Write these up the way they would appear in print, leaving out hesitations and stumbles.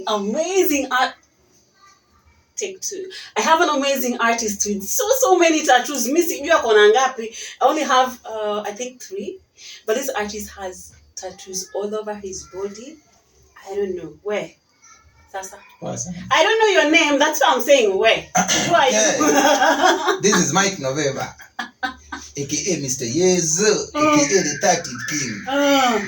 amazing art. Take two. I have an amazing artist with so many tattoos. Missing you kona ngapi? I only have I think 3, but this artist has tattoos all over his body. I don't know where. Sasa. I don't know your name. That's what I'm saying. Where? Who are you? This is Mike November, aka Mr. Yezo, aka the 30th King.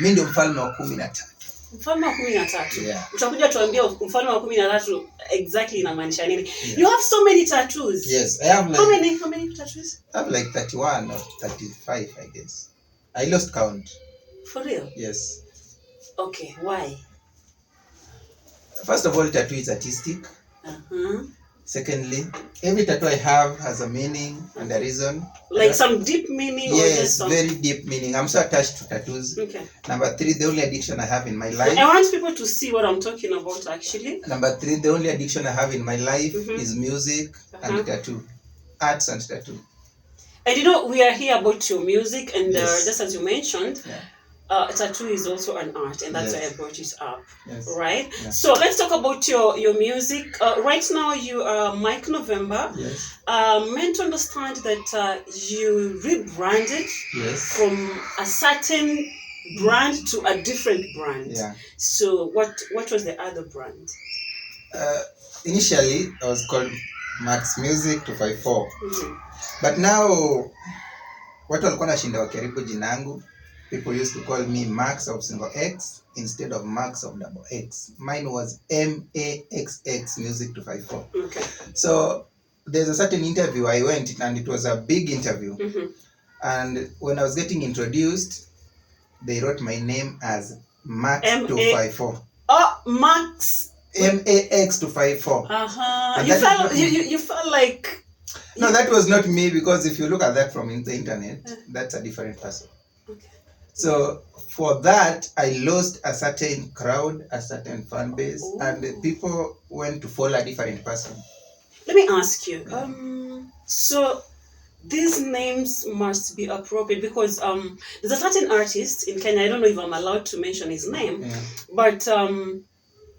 Mimi ndio mfalme wa 13. Mfalme wa 13. Yeah. Utakuja tuambie mfalme wa 13 exactly inamaanisha nini? Yeah. You have so many tattoos. Yes, I have like how many tattoos? I have like 31 or 35, I guess. I lost count. For real? Yes. Okay, why? First of all, tattoo is artistic. Secondly, every tattoo I have has a meaning and a reason. Like some deep meaning? Yes, or just some... very deep meaning. I'm so attached to tattoos. Okay. Number 3, the only addiction I have in my life. I want people to see what I'm talking about actually. Number 3, the only addiction I have in my life is music and tattoo. Arts and tattoo. And you know, we are here about your music and just as you mentioned, tattoo is also an art, and that's why I brought it up, right? Yeah. So let's talk about your music. Right now, you are Mike November. Yes. Meant to understand that you rebranded from a certain brand to a different brand. Yeah. So what was the other brand? Initially, I was called Max Music 254. But now, watu walikuwa nashinda wakaribu jinangu. People used to call me Max of single X instead of Max of double X. Mine was MAXX Music 254. Okay. So there's a certain interview I went and it was a big interview. And when I was getting introduced, they wrote my name as Max 254. Oh, Max. MAX 254. You felt like... No, that was not me, because if you look at that from the internet, that's a different person. Okay. So for that, I lost a certain crowd, a certain fan base, and people went to follow a different person. Let me ask you, so these names must be appropriate because there's a certain artist in Kenya, I don't know if I'm allowed to mention his name, but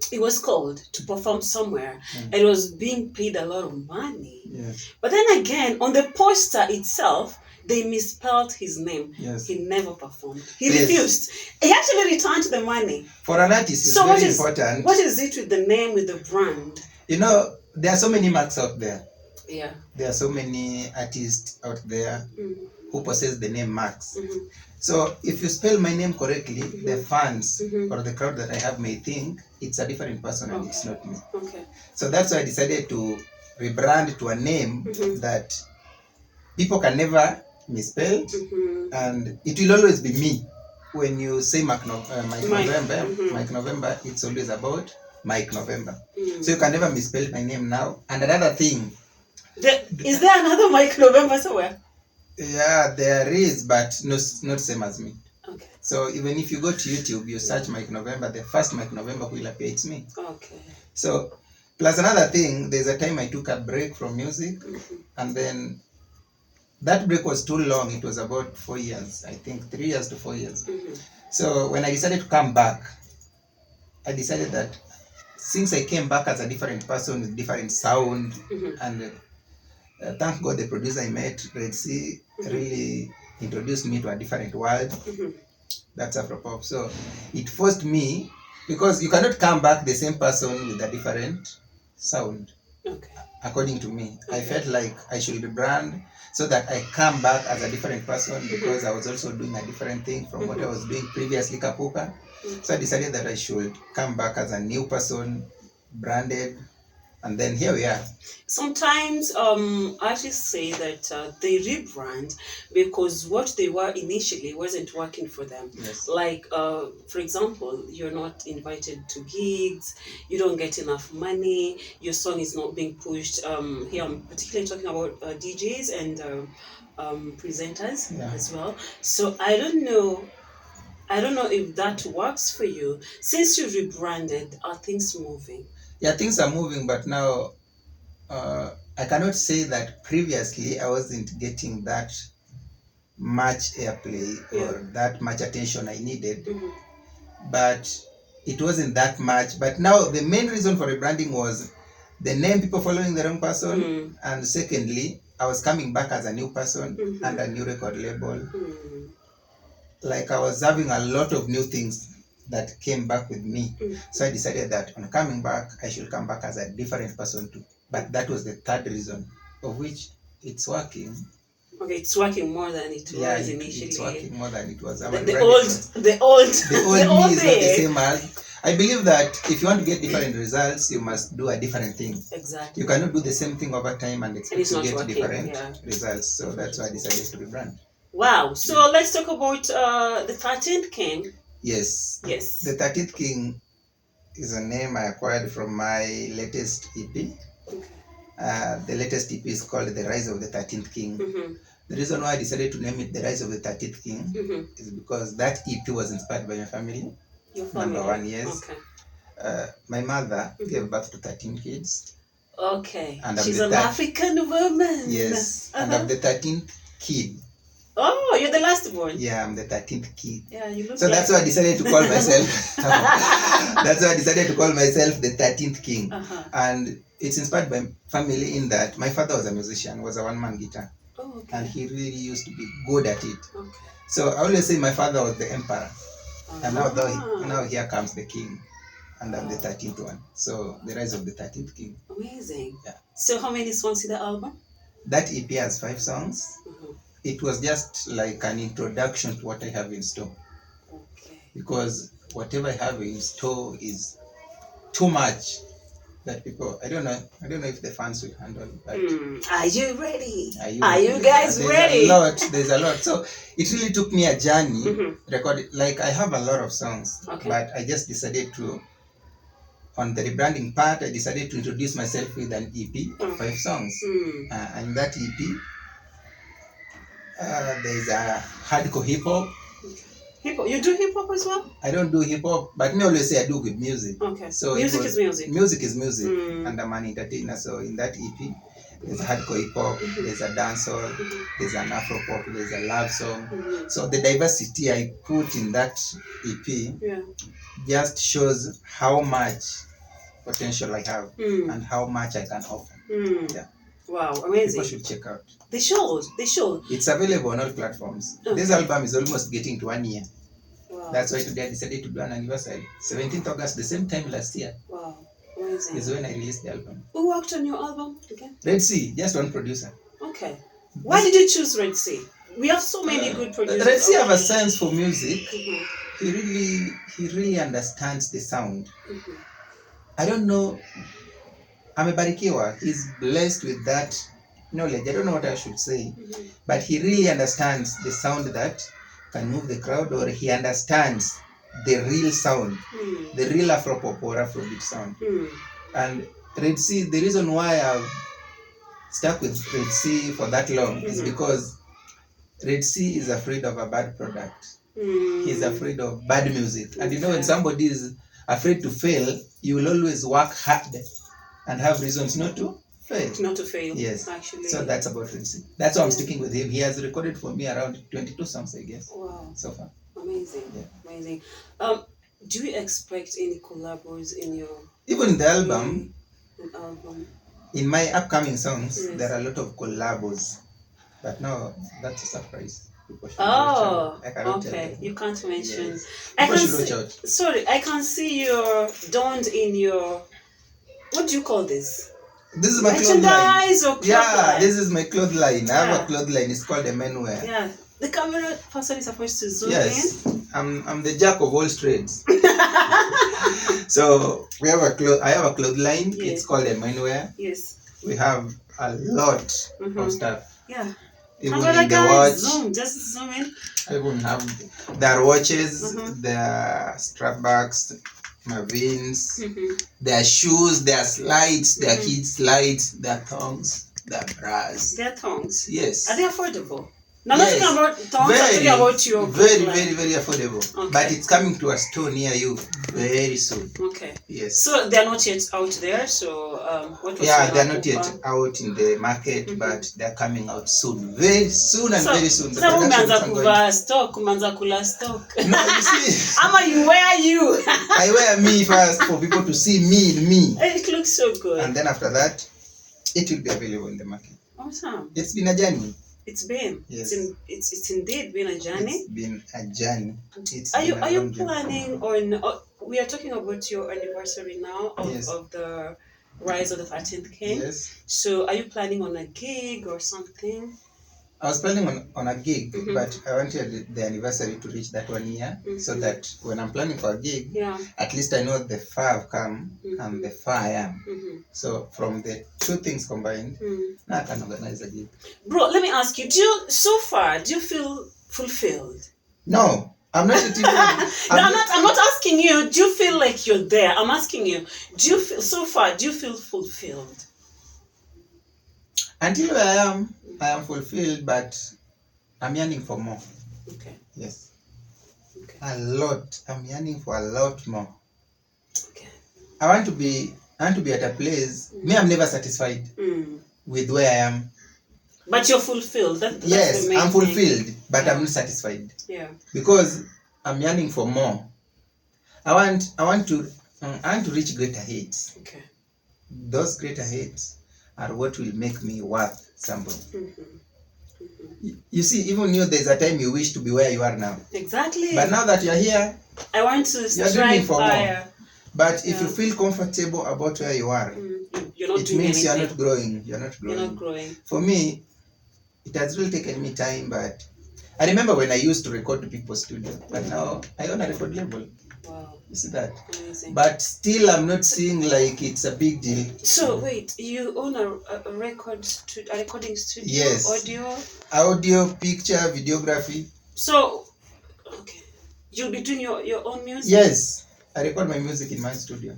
he was called to perform somewhere and it was being paid a lot of money. Yes. But then again, on the poster itself, they misspelled his name. Yes. He never performed. He refused. He actually returned the money. For an artist, it's very important. What is it with the name, with the brand? You know, there are so many marks out there. Yeah. There are so many artists out there who possess the name Max. So if you spell my name correctly, the fans or the crowd that I have may think it's a different person and it's not me. Okay. So that's why I decided to rebrand to a name that people can never misspell, and it will always be me. When you say Mike November, it's always about Mike November. So you can never misspell my name now. And another thing, is there another Mike November somewhere? Yeah, there is, but not same as me. Okay. So even if you go to YouTube, you search Mike November, the first Mike November will appear, it's me. Okay. So plus another thing, there's a time I took a break from music, and then that break was too long. It was about 4 years, I think 3 years to 4 years. So when I decided to come back, I decided that since I came back as a different person with different sound, and thank God the producer I met, Red C, really introduced me to a different world. That's Afropop. So it forced me, because you cannot come back the same person with a different sound. Okay. According to me, I felt like I should rebrand so that I come back as a different person, because I was also doing a different thing from what I was doing previously, Kapuka. So I decided that I should come back as a new person, branded, and then here we are. Sometimes artists say that they rebrand because what they were initially wasn't working for them. Yes. Like, for example, you're not invited to gigs, you don't get enough money, your song is not being pushed. Here I'm particularly talking about DJs and presenters as well. So I don't know if that works for you. Since you rebranded, are things moving? Yeah, things are moving, but now I cannot say that previously I wasn't getting that much airplay or that much attention I needed. But it wasn't that much. But now the main reason for rebranding was the name, people following the wrong person, and secondly, I was coming back as a new person and a new record label. Like I was having a lot of new things that came back with me. So I decided that on coming back, I should come back as a different person too. But that was the third reason, of which it's working. Okay, it's working more than it was initially. It's working more than it was. The old me is not the same as. I believe that if you want to get different results, you must do a different thing. Exactly. You cannot do the same thing over time and expect to get different results. So that's why I decided to rebrand. Wow. So let's talk about the 13th King. Yes. Yes. The 13th King is a name I acquired from my latest EP. Okay. The latest EP is called The Rise of the 13th King. The reason why I decided to name it The Rise of the 13th King is because that EP was inspired by my family. Your family? Number 1, yes. Okay. My mother gave birth to 13 kids. Okay. And she's an African woman. Yes. And I'm the 13th kid. Oh, you're the last born. Yeah, I'm the 13th kid. Yeah, you look. So that's why I decided to call myself. That's why I decided to call myself the 13th King. And it's inspired by family in that my father was a musician, was a one-man guitar. Oh, okay. And he really used to be good at it. Okay. So I always say my father was the emperor. And now here comes the king. And I'm the 13th one. So the Rise of the 13th King. Amazing. Yeah. So how many songs in the album? That EP has 5 songs. It was just like an introduction to what I have in store. Okay. Because whatever I have in store is too much that people, I don't know if the fans will handle. But are you ready? Are you guys ready? There's a lot. So it really took me a journey. Like I have a lot of songs, but I just decided to, on the rebranding part, I decided to introduce myself with an EP of 5 songs. And that EP, there's a hardcore hip hop. Hip hop. You do hip hop as well? I don't do hip hop, but me always say I do good music. Okay. So music is music. Music is music, and I'm an entertainer. So in that EP, there's a hardcore hip hop, there's a dancehall, there's an Afro pop, there's a love song. So the diversity I put in that EP just shows how much potential I have and how much I can offer. Yeah. Wow, amazing. People should check out. They should. It's available on all platforms. Okay. This album is almost getting to 1 year. Wow. That's why today I decided to do an anniversary. 17th August, the same time last year. Wow, amazing. Is when I released the album. Who worked on your album again? Red Sea, just one producer. Okay. Why did you choose Red Sea? We have so many good producers. Red Sea have a sense for music. He really understands the sound. I don't know. Amebarikiwa. He's blessed with that knowledge. I don't know what I should say. But he really understands the sound that can move the crowd, or he understands the real sound, the real Afropop or Afrobeat sound. And Red Sea, the reason why I've stuck with Red Sea for that long is because Red Sea is afraid of a bad product. He's afraid of bad music. And you know, when somebody is afraid to fail, you will always work hard and have reasons not to fail. Not to fail. Yes. Actually. So that's about Red Sea. That's why I'm sticking with him. He has recorded for me around 22 songs, I guess. Wow. So far. Amazing. Yeah. Amazing. Do you expect any collabos in your... Even in the album, in my upcoming songs, there are a lot of collabos. But no, that's a surprise. Okay. You can't mention. Yes. Sorry, I can see your donned in your... What do you call this? This is my merchandise or clothesline? This is my clothesline. I have a clothesline. It's called a menwear. Yeah. The camera person is supposed to zoom in. I'm the jack of all trades. So I have a clothesline. Yes. It's called a menwear. Yes. We have a lot of stuff. Yeah. Even in the watch. Just zoom in. I even have, there are watches, there are strap bags, Marines, there are shoes, there are slides, there are kids slides, there are thongs, there are bras. There are thongs? Yes. Are they affordable? Now, not talking about thongs, I'm talking about your very affordable. Okay. But it's coming to a store near you very soon. Okay. Yes. So they're not yet out there. So what was they're not yet out in the market, but they're coming out soon, very soon and very soon. So stock, stock. No, you see. You wear you. I wear me first for people to see me. It looks so good. And then after that, it will be available in the market. Awesome. It's been a journey. It's been. Yes. It's indeed been a journey. It's been a journey. Are you planning on? We are talking about your anniversary now of the rise of the 13th King. Yes. So are you planning on a gig or something? I was planning on a gig, but I wanted the anniversary to reach that 1 year, so that when I'm planning for a gig, at least I know the far I've come and the far I am. So from the two things combined, now I can organize a gig. Bro, let me ask you, do you feel fulfilled? No, I'm not. I'm not asking you, do you feel like you're there? I'm asking you, do you feel fulfilled? Until where I am fulfilled, but I'm yearning for more. Okay. Yes. Okay. A lot. I'm yearning for a lot more. Okay. I want to be at a place. Me, I'm never satisfied with where I am. But you're fulfilled. That's yes, the main I'm fulfilled, thing. but I'm not satisfied. Yeah. Because I'm yearning for more. I want to reach greater heights. Okay. Those greater heights are what will make me worth somebody. You see, even you, there's a time you wish to be where you are now. Exactly. But now that you're here, I want to strive for higher. More. But if you feel comfortable about where you are, it means you're not growing. You're not growing. For me, it has really taken me time, but I remember when I used to record to people's studio, but now I own a record label. Wow. You see that? Amazing. But still, I'm not seeing like it's a big deal. So wait, you own a recording studio? Yes. Audio, picture, videography. So, okay, you'll be doing your own music? Yes, I record my music in my studio.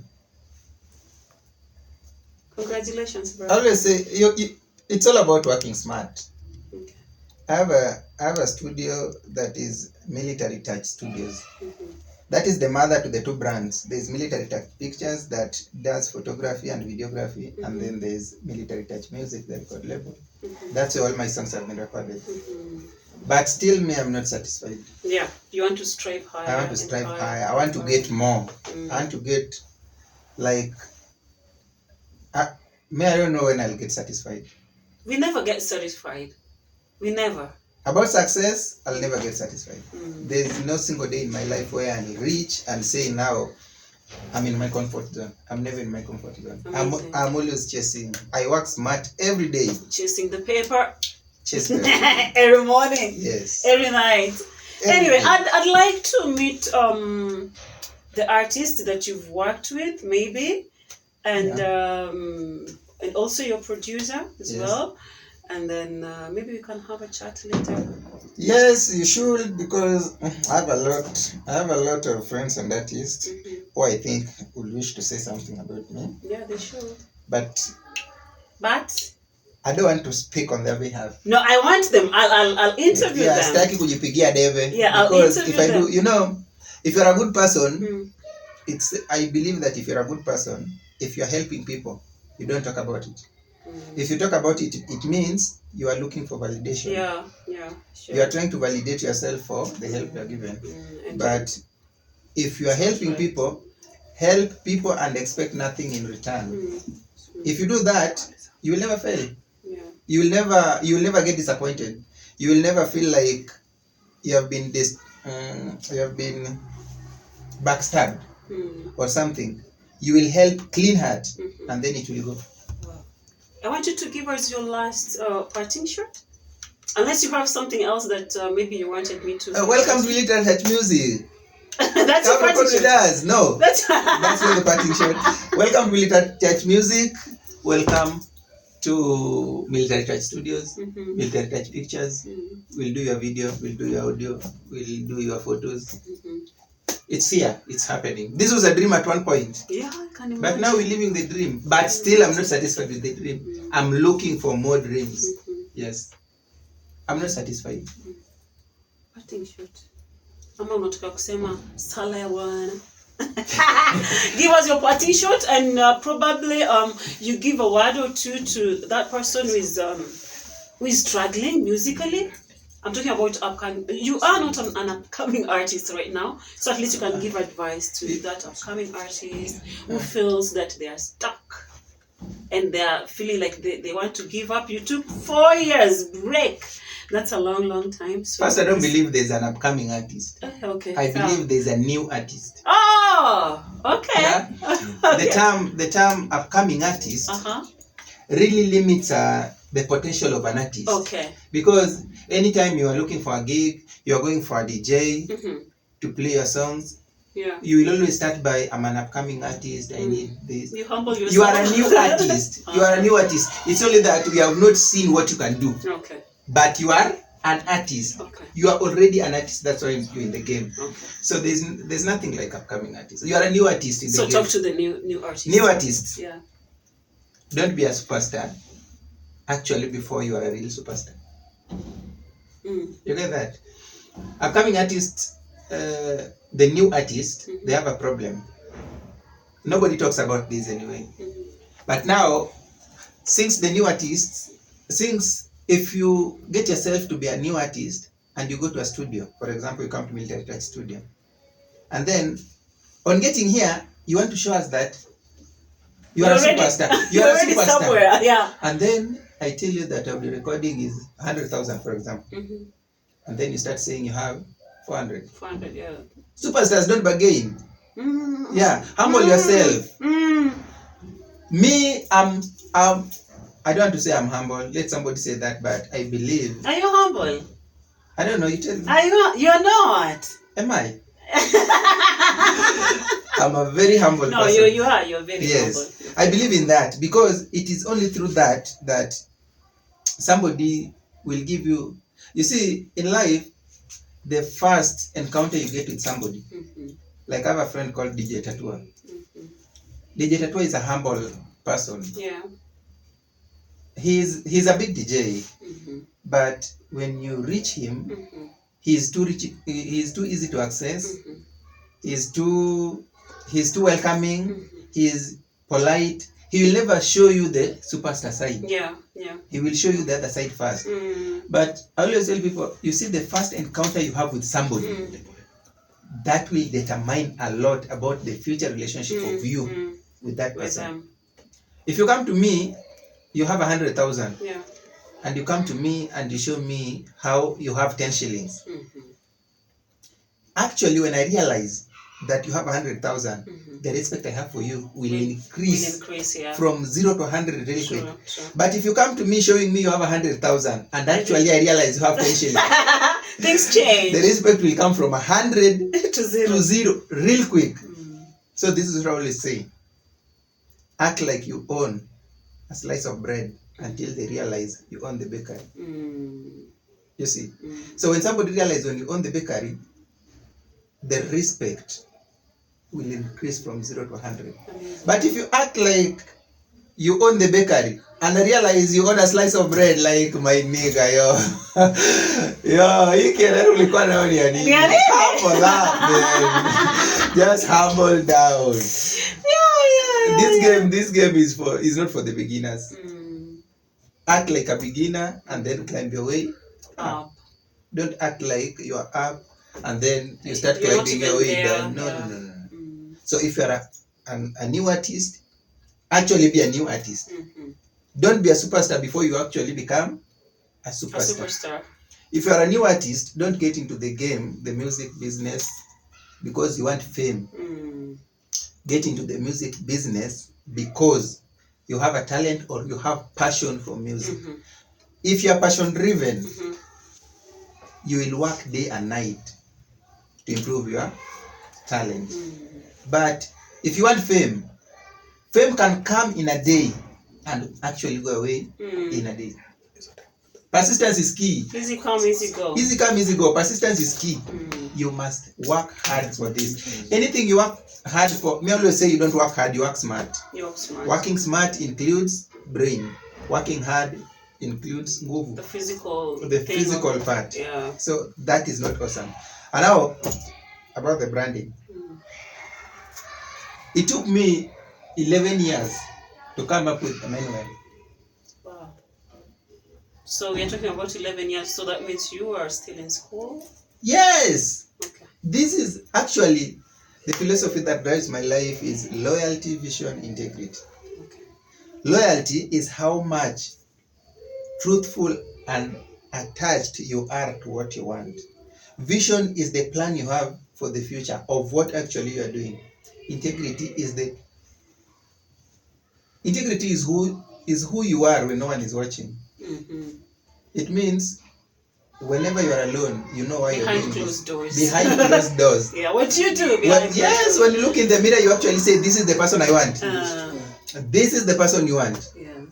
Congratulations, bro. I always say it's all about working smart. Okay. I have a studio that is Military Touch Studios. That is the mother to the two brands. There's Military Touch Pictures that does photography and videography, and then there's Military Touch Music, the record label. That's where all my songs have been recorded. But still, I'm not satisfied. Yeah, you want to strive higher. I want to strive higher. I want to get more. I want to get, like, I don't know when I'll get satisfied. We never get satisfied. We never. About success, I'll never get satisfied. There's no single day in my life where I'll reach and say, now I'm in my comfort zone. I'm never in my comfort zone. I'm always chasing. I work smart every day. Chasing the paper. Chase paper. Every morning. Yes. Every night. Anyway, I'd like to meet the artist that you've worked with, maybe, and also your producer as well. And then maybe we can have a chat later. Yes, you should, because I have a lot of friends and artists who I think would wish to say something about me. Yeah, they should. But I don't want to speak on their behalf. No, I want them. I'll interview them. Sitaki kujipigia debe. Yeah, because I'll interview if I them. do, if you're a good person, I believe that if you're a good person, if you're helping people, you don't talk about it. If you talk about it, it means you are looking for validation. Yeah, sure. You are trying to validate yourself for the help you are given. But if you are helping people, help people and expect nothing in return. If you do that, you will never fail. Yeah. You will never get disappointed. You will never feel like you have been backstabbed or something. You will help clean heart, and then it will go. I want you to give us your last parting shot. Unless you have something else that maybe you wanted me to... welcome to Military Touch Music. That's your parting shot. No, that's not the parting shot. Welcome to Military Touch Music. Welcome to Military Touch Studios, Military Touch Pictures. We'll do your video, we'll do your audio, we'll do your photos. It's here, it's happening. This was a dream at one point. Yeah, I can imagine. But now we're living the dream. But still, I'm not satisfied with the dream. I'm looking for more dreams. Yes. I'm not satisfied. Parting shot. Ama unataka kusema sala ya Bwana. Give us your parting shot, and probably you give a word or two to that person who is struggling musically. I'm talking about upcoming. You are not an upcoming artist right now, so at least you can give advice to that upcoming artist who feels that they are stuck and they are feeling like they want to give up. You took 4 years break. That's a long time. So first, I don't believe there's an upcoming artist. Okay. I believe there's a new artist. Oh, okay. Yeah? The term upcoming artist really limits the potential of an artist. Okay. Because anytime you are looking for a gig, you are going for a DJ to play your songs. Yeah. You will always start by, I'm an upcoming artist, I need this. You humble yourself. You are a new artist. You are a new artist. It's only that we have not seen what you can do. Okay. But you are an artist. Okay. You are already an artist. That's why you're in the game. Okay. So there's nothing like upcoming artist. You are a new artist in the game. So talk to the new artist. New artists. Yeah. Don't be a superstar. Actually, before you are a real superstar. You get that? Upcoming artists, the new artist, they have a problem. Nobody talks about this anyway. But now, since if you get yourself to be a new artist and you go to a studio, for example, you come to Military Touch Studio, and then on getting here, you want to show us that you are a superstar. You are a superstar. Somewhere, yeah. And then I tell you that the recording is 100,000, for example. And then you start saying you have 400. 400, yeah. Superstars don't bargain. Yeah, humble yourself. Me, I don't want to say I'm humble. Let somebody say that, but I believe. Are you humble? I don't know. You tell me. You're not. Am I? I'm a very humble person. No, you are. You're very humble. Yes, I believe in that because it is only through that somebody will give you. You see, in life, the first encounter you get with somebody, like I have a friend called DJ Tatua. DJ Tatua is a humble person. Yeah. He's a big DJ, but when you reach him, he's too easy to access. He's too welcoming. He's polite. He will never show you the superstar side. Yeah. He will show you the other side first. But I always tell people, you see, the first encounter you have with somebody, that will determine a lot about the future relationship of you with that person. If you come to me, you have 100,000, and you come to me and you show me how you have 10 shillings. Actually, when I realize that you have 100,000, the respect I have for you will increase from 0 to 100 really quick. Sure. But if you come to me showing me you have 100,000, and actually I realize you have 10 shillings, things change. The respect will come from 100 to 0 real quick. So this is what I always say. Act like you own a slice of bread until they realize you own the bakery. You see? So when somebody realizes when you own the bakery, the respect will increase from 0 to 100. But if you act like you own the bakery and realize you own a slice of bread, like my nigga, you can't really go down here. Humble up, man. Just humble down. This game is not for the beginners. Act like a beginner and then climb your way up. Don't act like you are up and then you start climbing your way down. No. So if you're a new artist, actually be a new artist. Don't be a superstar before you actually become a superstar. If you're a new artist, don't get into the game, the music business, because you want fame. Get into the music business because you have a talent or you have passion for music. If you're passion driven, you will work day and night to improve your talent. But if you want fame, fame can come in a day and actually go away in a day. Persistence is key. Easy come, easy go. Easy come, easy go. Persistence is key. You must work hard for this. Anything you work hard for, me always say you don't work hard, you work smart. You work smart. Working smart includes brain. Working hard includes nguvu. The physical part. Yeah. So that is not awesome. And now about the branding. It took me 11 years to come up with a manual. Wow. So we're talking about 11 years, so that means you are still in school? Yes. Okay. This is actually the philosophy that drives my life is loyalty, vision, integrity. Okay. Loyalty is how much truthful and attached you are to what you want. Vision is the plan you have for the future of what actually you are doing. Integrity is who you are when no one is watching. Mm-hmm. It means whenever you are alone, you know why you're doing closed doors. Behind closed doors. Yeah, what do you do Yes, when you look in the mirror, you actually say, this is the person I want. This is the person you want. Yeah.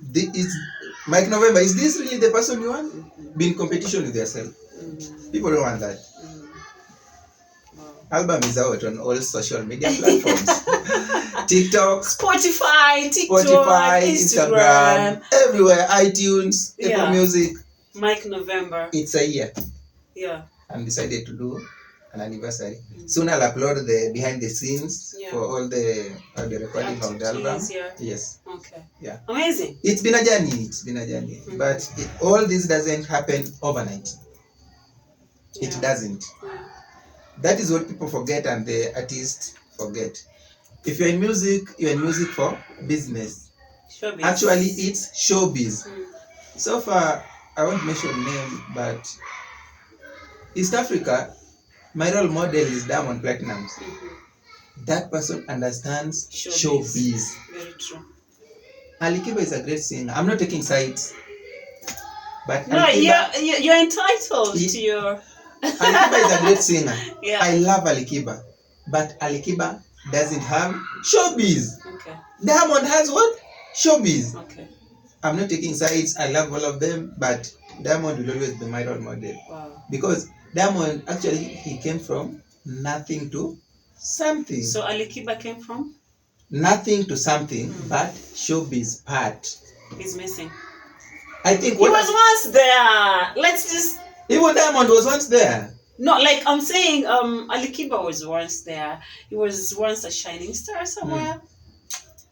Mike November, is this really the person you want? Mm-hmm. Be in competition with yourself. Mm-hmm. People don't want that. Mm-hmm. Wow. Album is out on all social media platforms. TikTok, Spotify, Instagram, everywhere, iTunes, Apple Music. Mike November. It's a year. Yeah. I'm decided to do an anniversary. Mm-hmm. Soon I'll upload the behind the scenes for all the recording of the album. Yeah. Yes. Okay. Yeah. Amazing. It's been a journey. Mm-hmm. But all this doesn't happen overnight. Yeah. It doesn't. Yeah. That is what people forget and the artists forget. If you're in music for business. Showbiz. Actually, it's showbiz. So far, I won't mention name, but East Africa, my role model is Diamond Platnumz. Mm-hmm. That person understands showbiz. Very true. Alikiba is a great singer. I'm not taking sides. But no, you're entitled to your... Alikiba is a great singer. Yeah. I love Alikiba. But Alikiba doesn't have showbiz. Okay. Diamond has what? Showbiz. Okay. I'm not taking sides. I love all of them, but Diamond will always be my role model. Wow. Because Diamond, actually, he came from nothing to something. So Alikiba came from? Nothing to something, but showbiz part. He's missing. I think he was once there. Let's just... Even Diamond was once there. No, like I'm saying, Alikiba was once there. He was once a shining star somewhere.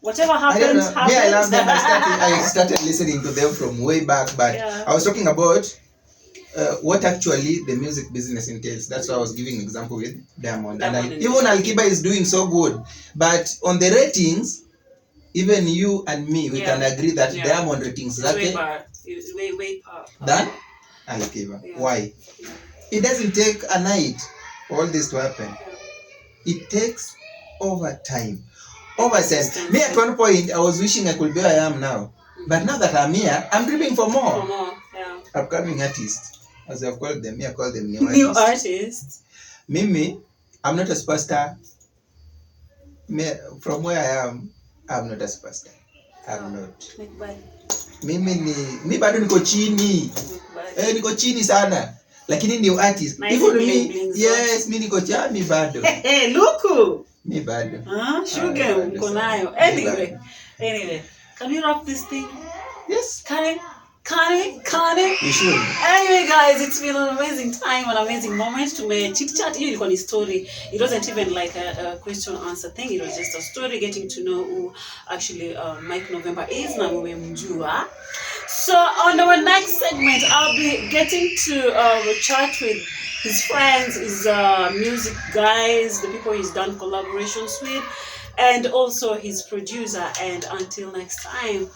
Whatever happens, happens. Yeah, I love them. I started listening to them from way back, but I was talking about what actually the music business entails. That's why I was giving an example with Diamond. And even Alikiba is doing so good, but on the ratings, even you and me, we can agree that Diamond ratings is way far than Alikiba. Yeah. Why? It doesn't take a night for all this to happen. It takes over time. Over time. Me at one point, I was wishing I could be where I am now. But now that I'm here, I'm dreaming for more. Yeah. Upcoming artists. As I've called them, I call them new artists. Mimi, I'm not a superstar. From where I am, I'm not a superstar. I'm not. Mi bado niko chini. Niko chini sana. Lakini new artist. Even me, yes, mi niko chini bado. Luku. Mi bado. Sugar mko nayo. Anyway, can we wrap this thing? Yes. Can it? You should. Anyway, guys, it's been an amazing time, an amazing moment to me chit chat. Hiyo ilikuwa ni story. It wasn't even like a question answer thing. It was just a story, getting to know who actually Mike November is na mmemjua. So on our next segment, I'll be getting to chat with his friends, his music guys, the people he's done collaborations with, and also his producer. And until next time,